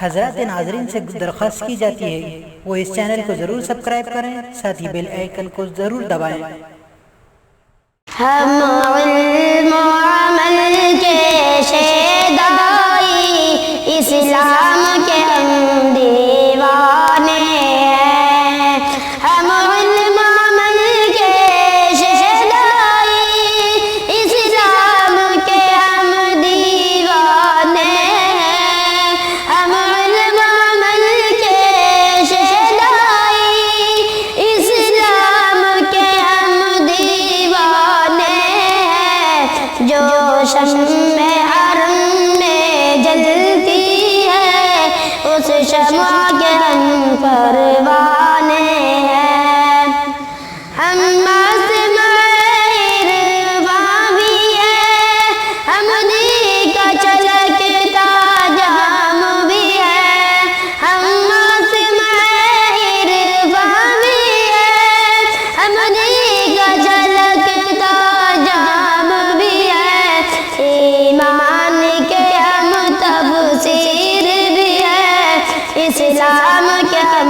حضرات ناظرین سے درخواست کی جاتی ہے وہ اس چینل کو ضرور سبسکرائب کریں، ساتھ ہی بیل آئیکن کو ضرور دبائیں۔ ہم علم و عمل کے شیدائی، اسلام کے ہم دیوانے ہیں۔ ہم علم و عمل کے شیدائی، اسلام کے ہم دیوانے ہیں۔ ہم علم و عمل کے شیدائی، اسلام کے ہم دیوانے ہیں۔ جو شمع حرم میں جلتی ہے، اس شمع کے ہم پروانے ہیں۔ ہم عرفاں بھی ہے، حمدی کا چلکتا جام بھی ہے۔ ہم عرفاں بھی ہے، حمدی کا چلکتا جام بھی ہے۔ ایمان کے ہم تفسیر بھی ہے، اسلام کے ہم